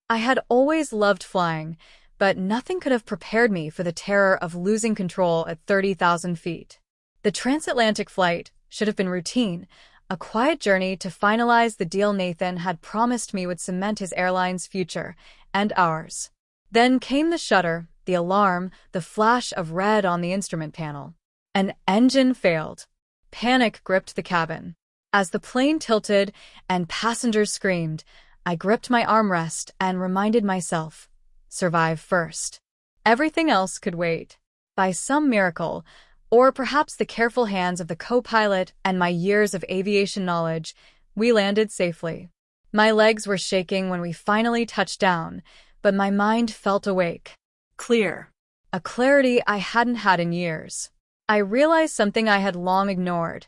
I had always loved flying, but nothing could have prepared me for the terror of losing control at 30,000 feet. The transatlantic flight should have been routine, a quiet journey to finalize the deal Nathan had promised me would cement his airline's future and ours. Then came the shudder, the alarm, the flash of red on the instrument panel. An engine failed. Panic gripped the cabin. As the plane tilted and passengers screamed, I gripped my armrest and reminded myself, survive first. Everything else could wait. By some miracle, or perhaps the careful hands of the co-pilot and my years of aviation knowledge, we landed safely. My legs were shaking when we finally touched down, but my mind felt awake. Clear. A clarity I hadn't had in years. I realized something I had long ignored.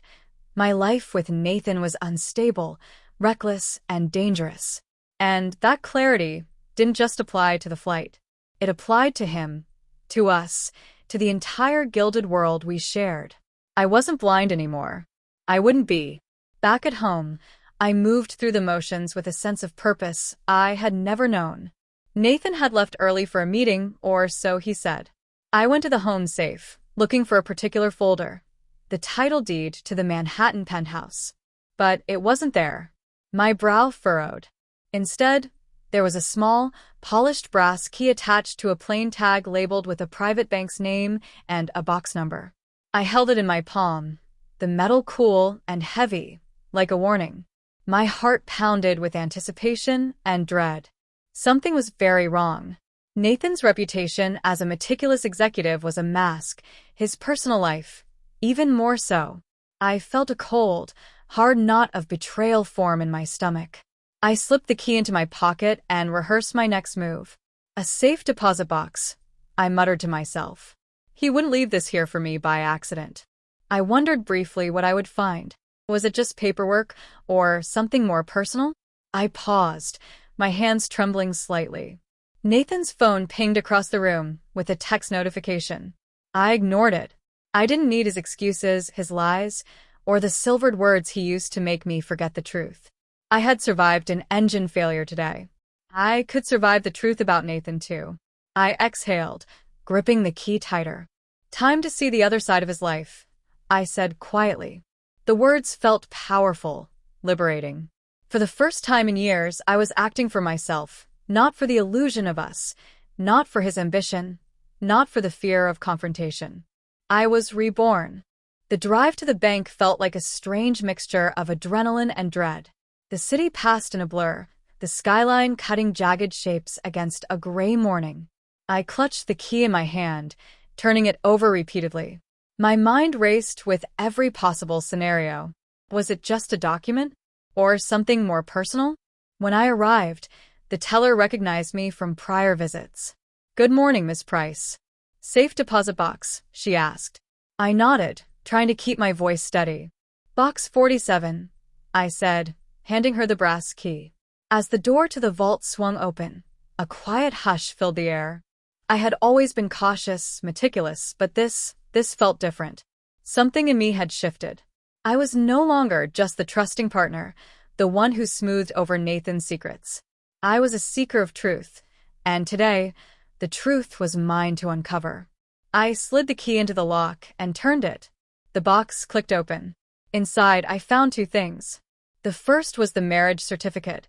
My life with Nathan was unstable, reckless, and dangerous. And that clarity didn't just apply to the flight. It applied to him, to us, to the entire gilded world we shared. I wasn't blind anymore. I wouldn't be. Back at home, I moved through the motions with a sense of purpose I had never known. Nathan had left early for a meeting, or so he said. I went to the home safe, looking for a particular folder, the title deed to the Manhattan penthouse. But it wasn't there. My brow furrowed. Instead, there was a small, polished brass key attached to a plain tag labeled with a private bank's name and a box number. I held it in my palm, the metal cool and heavy, like a warning. My heart pounded with anticipation and dread. Something was very wrong. Nathan's reputation as a meticulous executive was a mask, his personal life, even more so. I felt a cold, hard knot of betrayal form in my stomach. I slipped the key into my pocket and rehearsed my next move. A safe deposit box, I muttered to myself. He wouldn't leave this here for me by accident. I wondered briefly what I would find. Was it just paperwork, or something more personal? I paused, my hands trembling slightly. Nathan's phone pinged across the room with a text notification. I ignored it. I didn't need his excuses, his lies, or the silvered words he used to make me forget the truth. I had survived an engine failure today. I could survive the truth about Nathan too. I exhaled, gripping the key tighter. Time to see the other side of his life, I said quietly. The words felt powerful, liberating. For the first time in years, I was acting for myself, not for the illusion of us, not for his ambition, not for the fear of confrontation. I was reborn. The drive to the bank felt like a strange mixture of adrenaline and dread. The city passed in a blur, the skyline cutting jagged shapes against a gray morning. I clutched the key in my hand, turning it over repeatedly. My mind raced with every possible scenario. Was it just a document? Or something more personal? When I arrived, the teller recognized me from prior visits. Good morning, Miss Price. Safe deposit box, she asked. I nodded, trying to keep my voice steady. Box 47, I said, handing her the brass key. As the door to the vault swung open, a quiet hush filled the air. I had always been cautious, meticulous, but this felt different. Something in me had shifted. I was no longer just the trusting partner, the one who smoothed over Nathan's secrets. I was a seeker of truth, and today, the truth was mine to uncover. I slid the key into the lock and turned it. The box clicked open. Inside, I found two things. The first was the marriage certificate,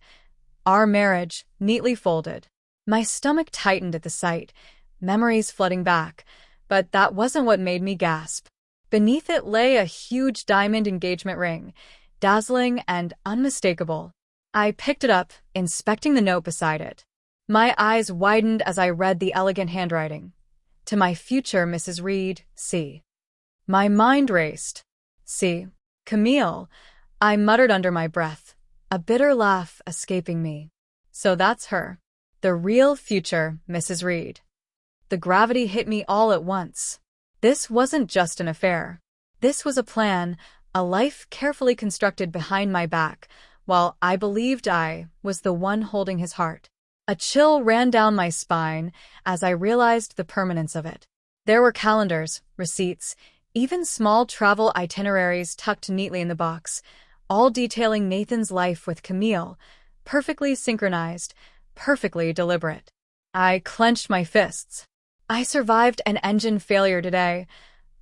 our marriage, neatly folded. My stomach tightened at the sight, memories flooding back, but that wasn't what made me gasp. Beneath it lay a huge diamond engagement ring, dazzling and unmistakable. I picked it up, inspecting the note beside it. My eyes widened as I read the elegant handwriting. To my future Mrs. Reed, C. My mind raced. C. Camille, I muttered under my breath, a bitter laugh escaping me. So that's her. The real future Mrs. Reed. The gravity hit me all at once. This wasn't just an affair. This was a plan, a life carefully constructed behind my back, while I believed I was the one holding his heart. A chill ran down my spine as I realized the permanence of it. There were calendars, receipts, even small travel itineraries tucked neatly in the box, all detailing Nathan's life with Camille, perfectly synchronized, perfectly deliberate. I clenched my fists. I survived an engine failure today,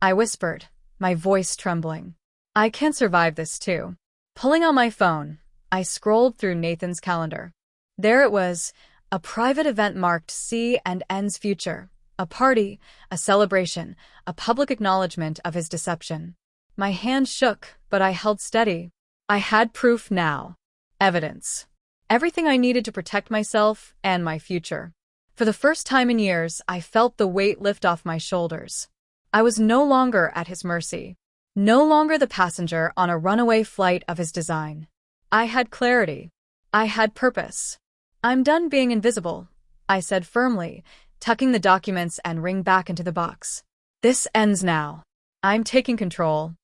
I whispered, my voice trembling. I can survive this too. Pulling out my phone, I scrolled through Nathan's calendar. There it was, a private event marked C and N's future, a party, a celebration, a public acknowledgement of his deception. My hand shook, but I held steady. I had proof now. Evidence. Everything I needed to protect myself and my future. For the first time in years, I felt the weight lift off my shoulders. I was no longer at his mercy. No longer the passenger on a runaway flight of his design. I had clarity. I had purpose. I'm done being invisible, I said firmly, tucking the documents and ring back into the box. This ends now. I'm taking control.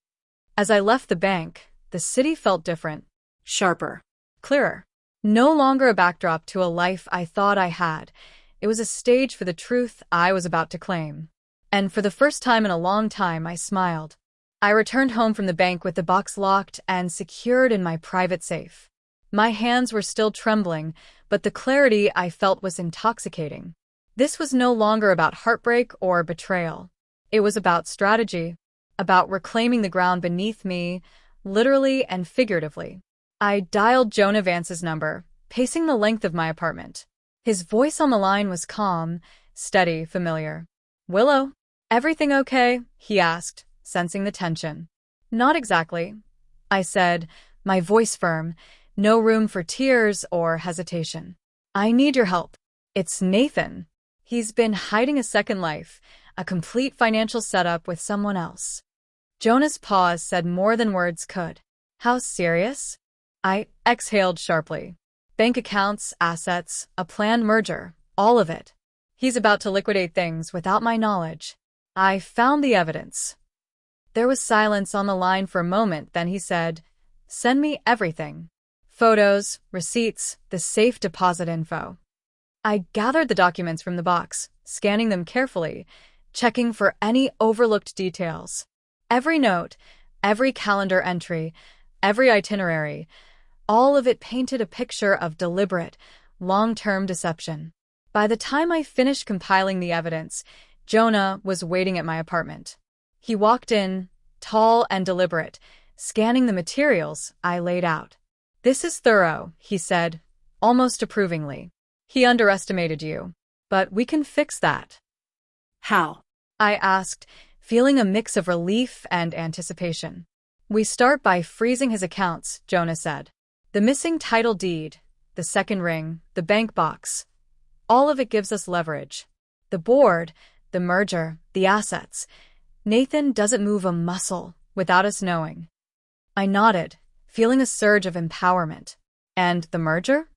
As I left the bank, the city felt different. Sharper. Clearer. No longer a backdrop to a life I thought I had. It was a stage for the truth I was about to claim. And for the first time in a long time, I smiled. I returned home from the bank with the box locked and secured in my private safe. My hands were still trembling, but the clarity I felt was intoxicating. This was no longer about heartbreak or betrayal. It was about strategy, about reclaiming the ground beneath me, literally and figuratively. I dialed Jonah Vance's number, pacing the length of my apartment. His voice on the line was calm, steady, familiar. "Willow, everything okay?" he asked, sensing the tension. "Not exactly," I said, my voice firm, no room for tears or hesitation. "I need your help. It's Nathan. He's been hiding a second life, a complete financial setup with someone else." Jonah's pause said more than words could. "How serious?" I exhaled sharply. "Bank accounts, assets, a planned merger, all of it. He's about to liquidate things without my knowledge. I found the evidence." There was silence on the line for a moment, then he said, "Send me everything. Photos, receipts, the safe deposit info." I gathered the documents from the box, scanning them carefully, checking for any overlooked details. Every note, every calendar entry, every itinerary, all of it painted a picture of deliberate, long-term deception. By the time I finished compiling the evidence, Jonah was waiting at my apartment. He walked in, tall and deliberate, scanning the materials I laid out. "This is thorough," he said, almost approvingly. "He underestimated you, but we can fix that." "How?" I asked, feeling a mix of relief and anticipation. "We start by freezing his accounts," Jonah said. "The missing title deed, the second ring, the bank box. All of it gives us leverage. The board, the merger, the assets. Nathan doesn't move a muscle without us knowing." I nodded, feeling a surge of empowerment. "And the merger?"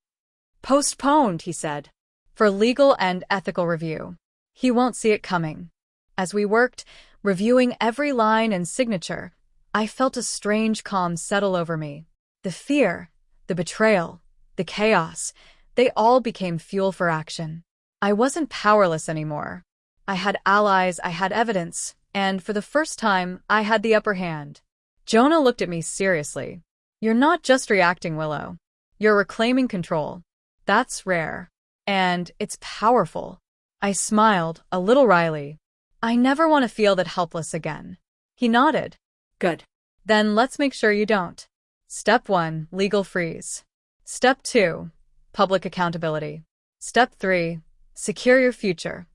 "Postponed," he said. "For legal and ethical review. He won't see it coming." As we worked, reviewing every line and signature, I felt a strange calm settle over me. The fear, the betrayal, the chaos, they all became fuel for action. I wasn't powerless anymore. I had allies, I had evidence, and for the first time, I had the upper hand. Jonah looked at me seriously. "You're not just reacting, Willow. You're reclaiming control. That's rare. And it's powerful." I smiled, a little wryly. "I never want to feel that helpless again." He nodded. "Good. Then let's make sure you don't. Step 1, legal freeze. Step 2, public accountability. Step 3, secure your future."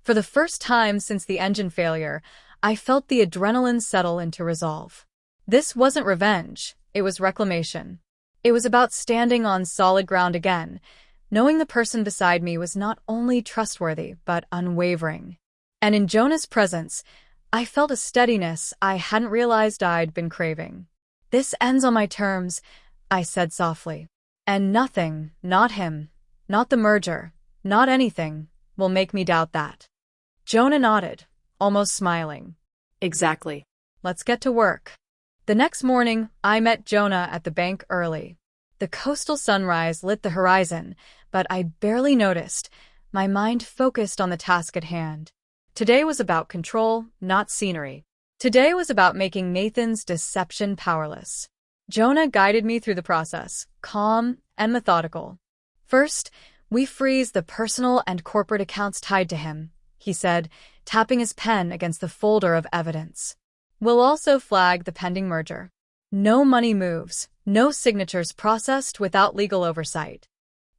For the first time since the engine failure, I felt the adrenaline settle into resolve. This wasn't revenge, it was reclamation. It was about standing on solid ground again, knowing the person beside me was not only trustworthy, but unwavering. And in Jonah's presence, I felt a steadiness I hadn't realized I'd been craving. "This ends on my terms," I said softly. "And nothing, not him, not the merger, not anything, will make me doubt that." Jonah nodded, almost smiling. "Exactly. Let's get to work." The next morning, I met Jonah at the bank early. The coastal sunrise lit the horizon, but I barely noticed, my mind focused on the task at hand. Today was about control, not scenery. Today was about making Nathan's deception powerless. Jonah guided me through the process, calm and methodical. First, We freeze the personal and corporate accounts tied to him, he said, tapping his pen against the folder of evidence. We'll also flag the pending merger. No money moves, no signatures processed without legal oversight.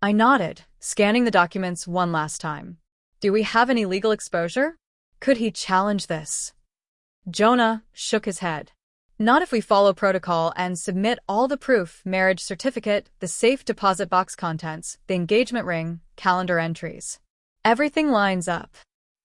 I nodded, scanning the documents one last time. Do we have any legal exposure? Could he challenge this? Jonah shook his head. Not if we follow protocol and submit all the proof, marriage certificate, the safe deposit box contents, the engagement ring, calendar entries. Everything lines up.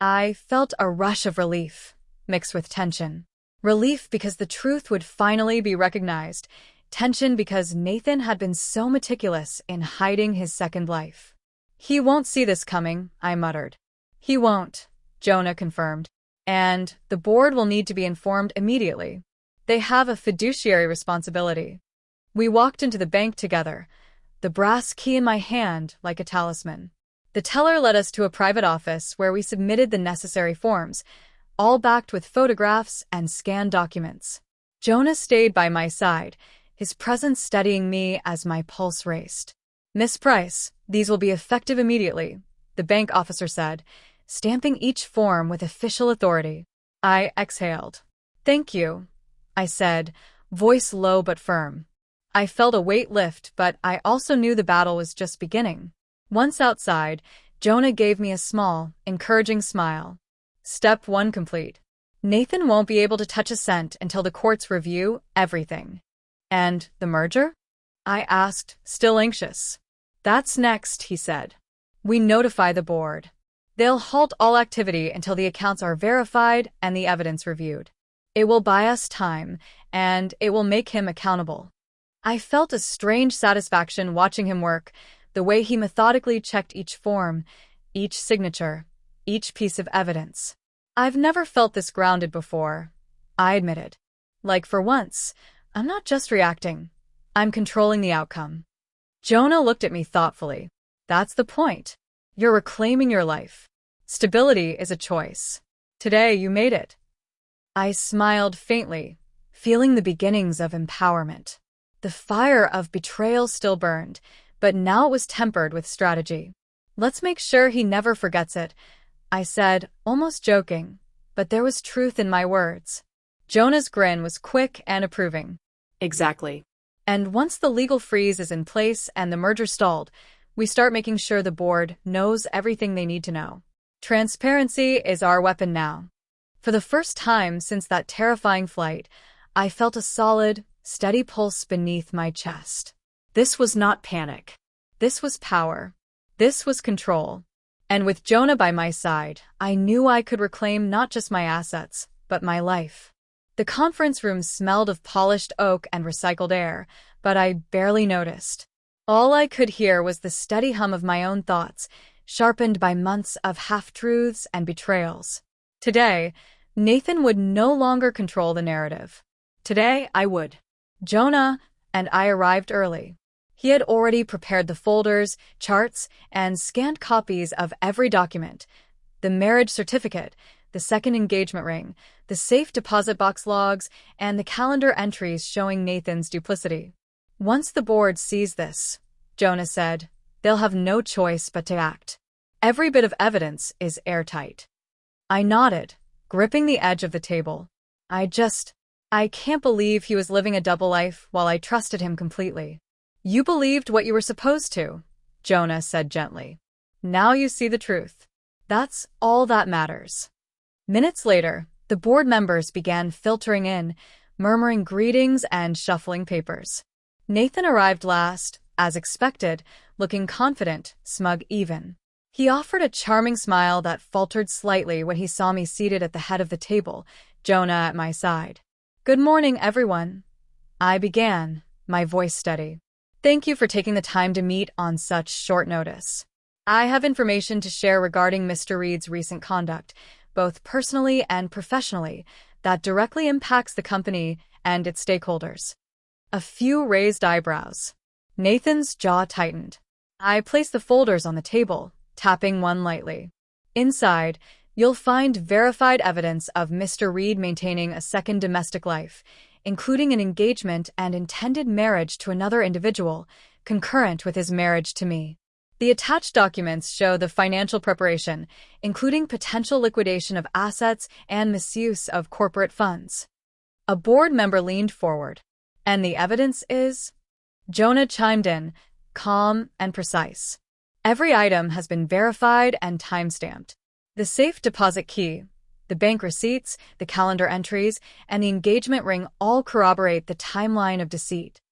I felt a rush of relief, mixed with tension. Relief because the truth would finally be recognized. Tension because Nathan had been so meticulous in hiding his second life. He won't see this coming, I muttered. He won't, Jonah confirmed. And the board will need to be informed immediately. They have a fiduciary responsibility. We walked into the bank together, the brass key in my hand like a talisman. The teller led us to a private office where we submitted the necessary forms, all backed with photographs and scanned documents. Jonah stayed by my side, his presence steadying me as my pulse raced. Miss Price, these will be effective immediately, the bank officer said, stamping each form with official authority. I exhaled. Thank you, I said, voice low but firm. I felt a weight lift, but I also knew the battle was just beginning. Once outside, Jonah gave me a small, encouraging smile. Step 1 complete. Nathan won't be able to touch a cent until the courts review everything. And the merger? I asked, still anxious. That's next, he said. We notify the board. They'll halt all activity until the accounts are verified and the evidence reviewed. It will buy us time, and it will make him accountable. I felt a strange satisfaction watching him work, the way he methodically checked each form, each signature, each piece of evidence. I've never felt this grounded before, I admitted. Like for once, I'm not just reacting. I'm controlling the outcome. Jonah looked at me thoughtfully. That's the point. You're reclaiming your life. Stability is a choice. Today you made it. I smiled faintly, feeling the beginnings of empowerment. The fire of betrayal still burned, but now it was tempered with strategy. Let's make sure he never forgets it, I said, almost joking, but there was truth in my words. Jonah's grin was quick and approving. Exactly. And once the legal freeze is in place and the merger stalled, we start making sure the board knows everything they need to know. Transparency is our weapon now. For the first time since that terrifying flight, I felt a solid, steady pulse beneath my chest. This was not panic. This was power. This was control. And with Jonah by my side, I knew I could reclaim not just my assets, but my life. The conference room smelled of polished oak and recycled air, but I barely noticed. All I could hear was the steady hum of my own thoughts, sharpened by months of half-truths and betrayals. Today, Nathan would no longer control the narrative. Today, I would. Jonah and I arrived early. He had already prepared the folders, charts, and scanned copies of every document: the marriage certificate, the second engagement ring, the safe deposit box logs, and the calendar entries showing Nathan's duplicity. Once the board sees this, Jonah said, they'll have no choice but to act. Every bit of evidence is airtight. I nodded, gripping the edge of the table. I can't believe he was living a double life while I trusted him completely. You believed what you were supposed to, Jonah said gently. Now you see the truth. That's all that matters. Minutes later, the board members began filtering in, murmuring greetings and shuffling papers. Nathan arrived last, as expected, looking confident, smug even. He offered a charming smile that faltered slightly when he saw me seated at the head of the table, Jonah at my side. Good morning, everyone. I began, my voice steady. Thank you for taking the time to meet on such short notice. I have information to share regarding Mr. Reed's recent conduct, both personally and professionally, that directly impacts the company and its stakeholders. A few raised eyebrows. Nathan's jaw tightened. I placed the folders on the table, tapping one lightly. Inside, you'll find verified evidence of Mr. Reed maintaining a second domestic life, including an engagement and intended marriage to another individual, concurrent with his marriage to me. The attached documents show the financial preparation, including potential liquidation of assets and misuse of corporate funds. A board member leaned forward. And the evidence is? Jonah chimed in, calm and precise. Every item has been verified and timestamped. The safe deposit key, the bank receipts, the calendar entries, and the engagement ring all corroborate the timeline of deceit.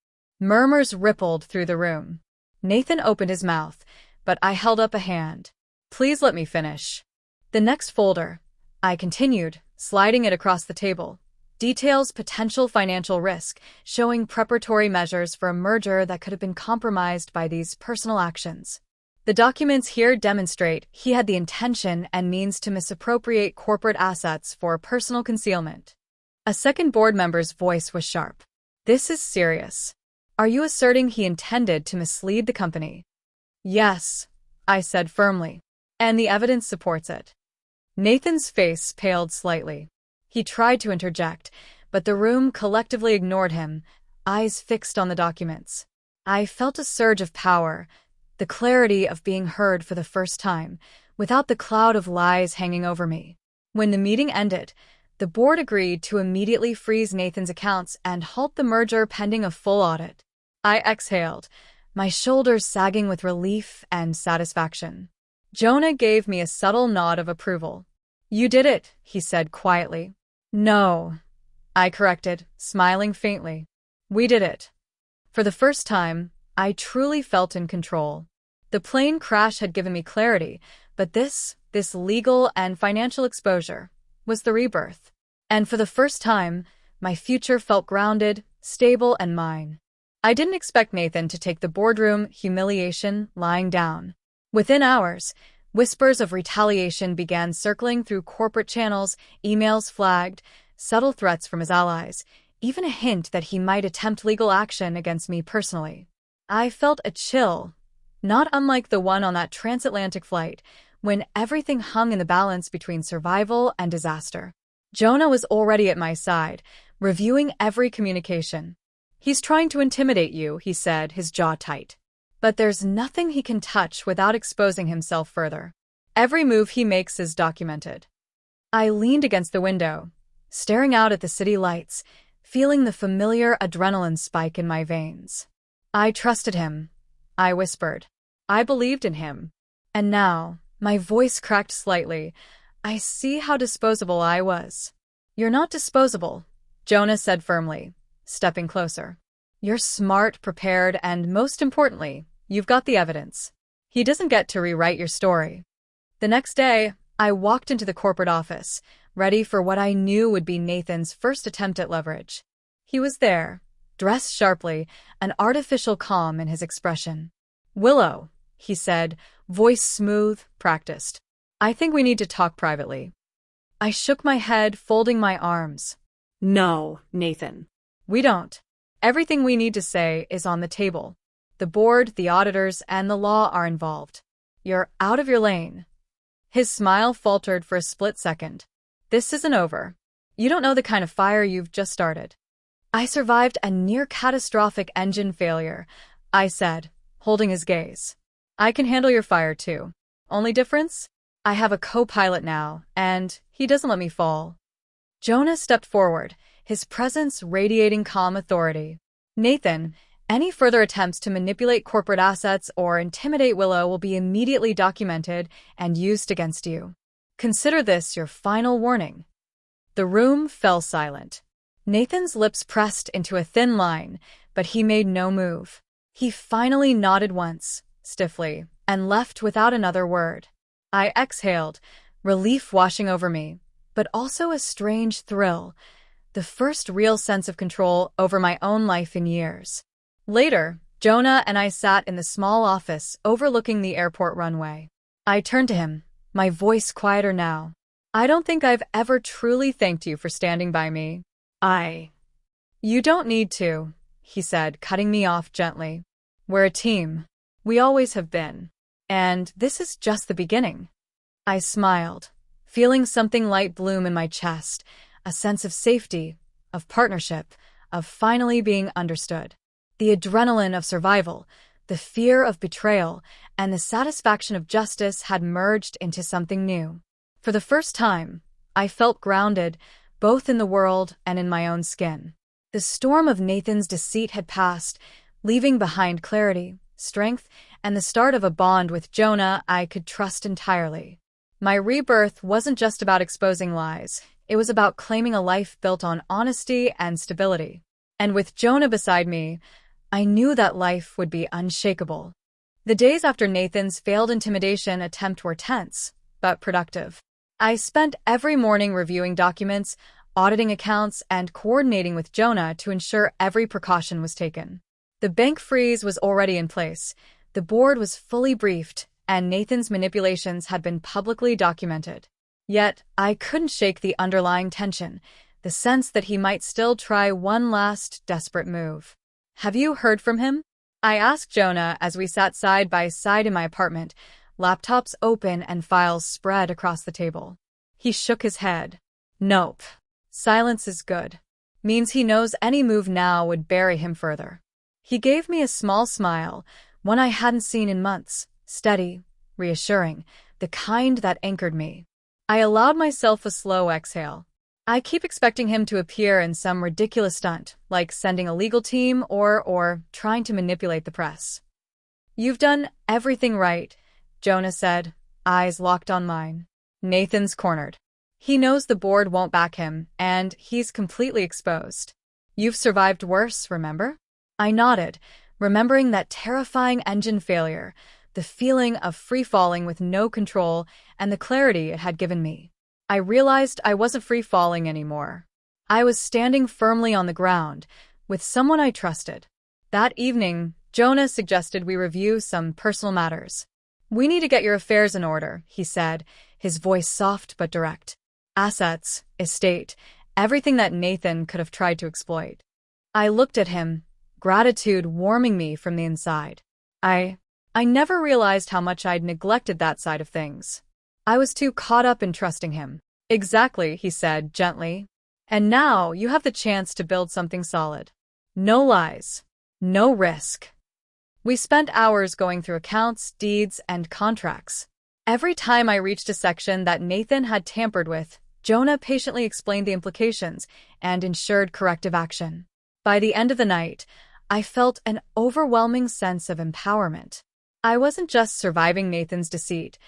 Murmurs rippled through the room. Nathan opened his mouth, but I held up a hand. Please let me finish. The next folder, I continued, sliding it across the table, details potential financial risk, showing preparatory measures for a merger that could have been compromised by these personal actions. The documents here demonstrate he had the intention and means to misappropriate corporate assets for personal concealment. A second board member's voice was sharp. This is serious. Are you asserting he intended to mislead the company? Yes, I said firmly. And the evidence supports it. Nathan's face paled slightly. He tried to interject, but the room collectively ignored him, eyes fixed on the documents. I felt a surge of power, the clarity of being heard for the first time, without the cloud of lies hanging over me. When the meeting ended, the board agreed to immediately freeze Nathan's accounts and halt the merger pending a full audit. I exhaled, my shoulders sagging with relief and satisfaction. Jonah gave me a subtle nod of approval. You did it, he said quietly. No, I corrected, smiling faintly. We did it. For the first time, I truly felt in control. The plane crash had given me clarity, but this legal and financial exposure was the rebirth. And for the first time, my future felt grounded, stable, and mine. I didn't expect Nathan to take the boardroom humiliation lying down. Within hours, whispers of retaliation began circling through corporate channels, emails flagged, subtle threats from his allies, even a hint that he might attempt legal action against me personally. I felt a chill, not unlike the one on that transatlantic flight, when everything hung in the balance between survival and disaster. Jonah was already at my side, reviewing every communication. He's trying to intimidate you, he said, his jaw tight. But there's nothing he can touch without exposing himself further. Every move he makes is documented. I leaned against the window, staring out at the city lights, feeling the familiar adrenaline spike in my veins. I trusted him, I whispered. I believed in him. And now, my voice cracked slightly, I see how disposable I was. You're not disposable, Jonah said firmly, stepping closer. You're smart, prepared, and most importantly, you've got the evidence. He doesn't get to rewrite your story. The next day, I walked into the corporate office, ready for what I knew would be Nathan's first attempt at leverage. He was there, dressed sharply, an artificial calm in his expression. Willow, he said, voice smooth, practiced. I think we need to talk privately. I shook my head, folding my arms. No, Nathan. We don't. Everything we need to say is on the table. The board, the auditors, and the law are involved. You're out of your lane. His smile faltered for a split second. This isn't over. You don't know the kind of fire you've just started. I survived a near-catastrophic engine failure, I said, holding his gaze. I can handle your fire too. Only difference? I have a co-pilot now, and he doesn't let me fall. Jonah stepped forward, his presence radiating calm authority. Nathan, any further attempts to manipulate corporate assets or intimidate Willow will be immediately documented and used against you. Consider this your final warning. The room fell silent. Nathan's lips pressed into a thin line, but he made no move. He finally nodded once, stiffly, and left without another word. I exhaled, relief washing over me, but also a strange thrill, the first real sense of control over my own life in years. Later, Jonah and I sat in the small office overlooking the airport runway. I turned to him, my voice quieter now. I don't think I've ever truly thanked you for standing by me. You don't need to, he said, cutting me off gently. We're a team. We always have been. And this is just the beginning. I smiled, feeling something light bloom in my chest, a sense of safety, of partnership, of finally being understood. The adrenaline of survival, The fear of betrayal and the satisfaction of justice had merged into something new. For the first time, I felt grounded, both in the world and in my own skin. The storm of Nathan's deceit had passed, leaving behind clarity, strength, and the start of a bond with Jonah I could trust entirely. My rebirth wasn't just about exposing lies. It was about claiming a life built on honesty and stability. And with Jonah beside me, I knew that life would be unshakable. The days after Nathan's failed intimidation attempt were tense, but productive. I spent every morning reviewing documents, auditing accounts, and coordinating with Jonah to ensure every precaution was taken. The bank freeze was already in place, the board was fully briefed, and Nathan's manipulations had been publicly documented. Yet, I couldn't shake the underlying tension, the sense that he might still try one last desperate move. "Have you heard from him?" I asked Jonah as we sat side by side in my apartment, laptops open and files spread across the table. He shook his head. "Nope. Silence is good. Means he knows any move now would bury him further." He gave me a small smile, one I hadn't seen in months, steady, reassuring, the kind that anchored me. I allowed myself a slow exhale. I keep expecting him to appear in some ridiculous stunt, like sending a legal team or trying to manipulate the press. "You've done everything right," Jonah said, eyes locked on mine. "Nathan's cornered. He knows the board won't back him, and he's completely exposed. You've survived worse, remember?" I nodded, remembering that terrifying engine failure, the feeling of free-falling with no control, and the clarity it had given me. I realized I wasn't free-falling anymore. I was standing firmly on the ground, with someone I trusted. That evening, Jonah suggested we review some personal matters. "We need to get your affairs in order," he said, his voice soft but direct. "Assets, estate, everything that Nathan could have tried to exploit." I looked at him, gratitude warming me from the inside. I never realized how much I'd neglected that side of things. I was too caught up in trusting him. "Exactly," he said gently. "And now you have the chance to build something solid. No lies. No risk." We spent hours going through accounts, deeds, and contracts. Every time I reached a section that Nathan had tampered with, Jonah patiently explained the implications and ensured corrective action. By the end of the night, I felt an overwhelming sense of empowerment. I wasn't just surviving Nathan's deceit.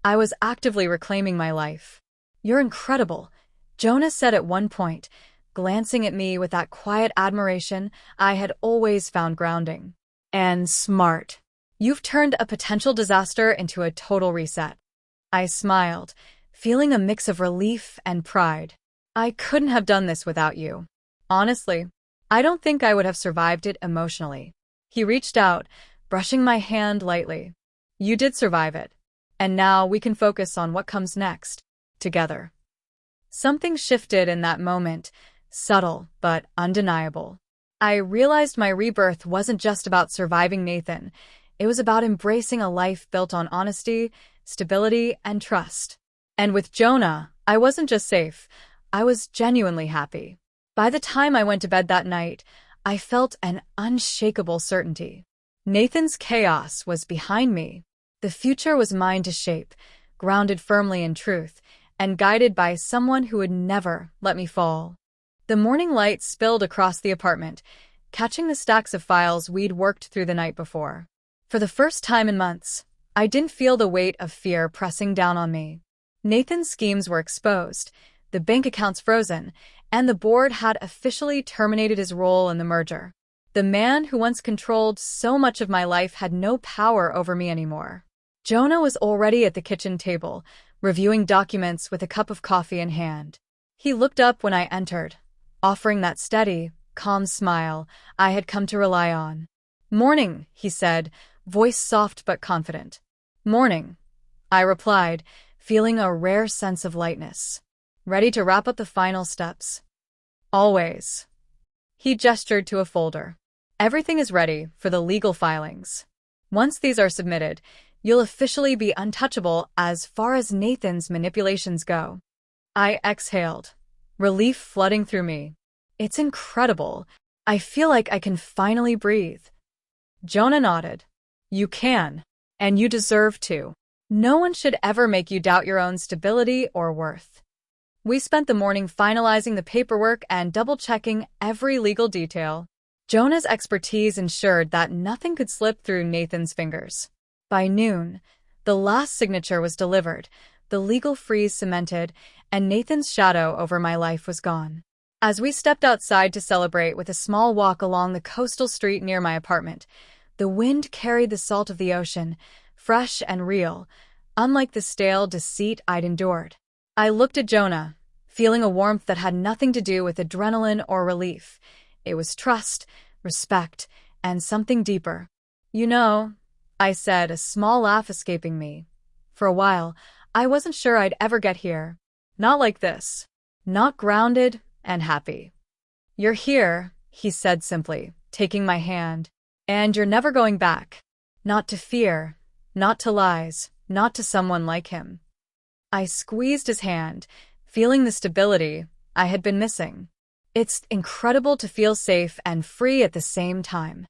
I was actively reclaiming my life. "You're incredible," Jonah said at one point, glancing at me with that quiet admiration I had always found grounding. "And smart. You've turned a potential disaster into a total reset." I smiled, feeling a mix of relief and pride. "I couldn't have done this without you. Honestly, I don't think I would have survived it emotionally." He reached out, brushing my hand lightly. "You did survive it. And now we can focus on what comes next, together." Something shifted in that moment, subtle but undeniable. I realized my rebirth wasn't just about surviving Nathan. It was about embracing a life built on honesty, stability, and trust. And with Jonah, I wasn't just safe, I was genuinely happy. By the time I went to bed that night, I felt an unshakable certainty. Nathan's chaos was behind me. The future was mine to shape, grounded firmly in truth, and guided by someone who would never let me fall. The morning light spilled across the apartment, catching the stacks of files we'd worked through the night before. For the first time in months, I didn't feel the weight of fear pressing down on me. Nathan's schemes were exposed, the bank accounts frozen, and the board had officially terminated his role in the merger. The man who once controlled so much of my life had no power over me anymore. Jonah was already at the kitchen table, reviewing documents with a cup of coffee in hand. He looked up when I entered, offering that steady, calm smile I had come to rely on. "Morning," he said, voice soft but confident. "Morning," I replied, feeling a rare sense of lightness. "Ready to wrap up the final steps?" "Always." He gestured to a folder. "Everything is ready for the legal filings. Once these are submitted, you'll officially be untouchable as far as Nathan's manipulations go." I exhaled, relief flooding through me. "It's incredible. I feel like I can finally breathe." Jonah nodded. You can. And you deserve to. No one should ever make you doubt your own stability or worth. We spent the morning finalizing the paperwork and double-checking every legal detail. Jonah's expertise ensured that nothing could slip through Nathan's fingers. By noon, the last signature was delivered, the legal freeze cemented, and Nathan's shadow over my life was gone. As we stepped outside to celebrate with a small walk along the coastal street near my apartment, the wind carried the salt of the ocean, fresh and real, unlike the stale deceit I'd endured. I looked at Jonah, feeling a warmth that had nothing to do with adrenaline or relief. It was trust, respect, and something deeper. You know, I said, a small laugh escaping me. For a while, I wasn't sure I'd ever get here. Not like this. Not grounded and happy. You're here, he said simply, taking my hand. And you're never going back. Not to fear, not to lies, not to someone like him. I squeezed his hand, feeling the stability I had been missing. It's incredible to feel safe and free at the same time.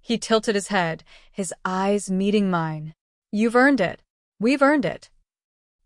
He tilted his head, his eyes meeting mine. You've earned it. We've earned it.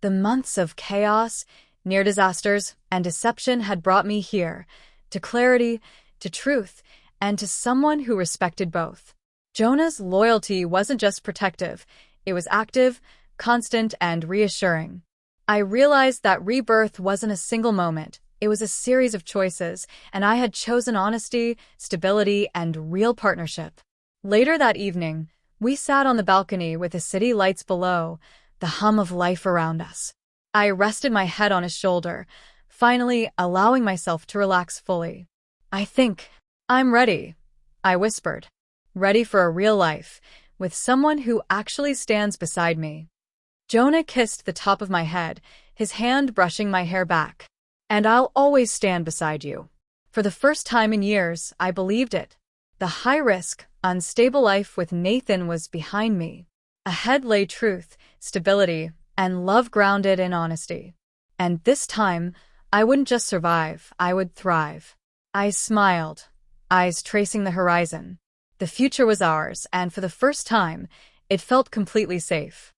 The months of chaos, near disasters, and deception had brought me here, to clarity, to truth, and to someone who respected both. Jonah's loyalty wasn't just protective, it was active, constant, and reassuring. I realized that rebirth wasn't a single moment. It was a series of choices, and I had chosen honesty, stability, and real partnership. Later that evening, we sat on the balcony with the city lights below, the hum of life around us. I rested my head on his shoulder, finally allowing myself to relax fully. I think I'm ready, I whispered. Ready for a real life, with someone who actually stands beside me. Jonah kissed the top of my head, his hand brushing my hair back. And I'll always stand beside you. For the first time in years, I believed it. The high-risk, unstable life with Nathan was behind me. Ahead lay truth, stability, and love grounded in honesty. And this time, I wouldn't just survive, I would thrive. I smiled, eyes tracing the horizon. The future was ours, and for the first time, it felt completely safe.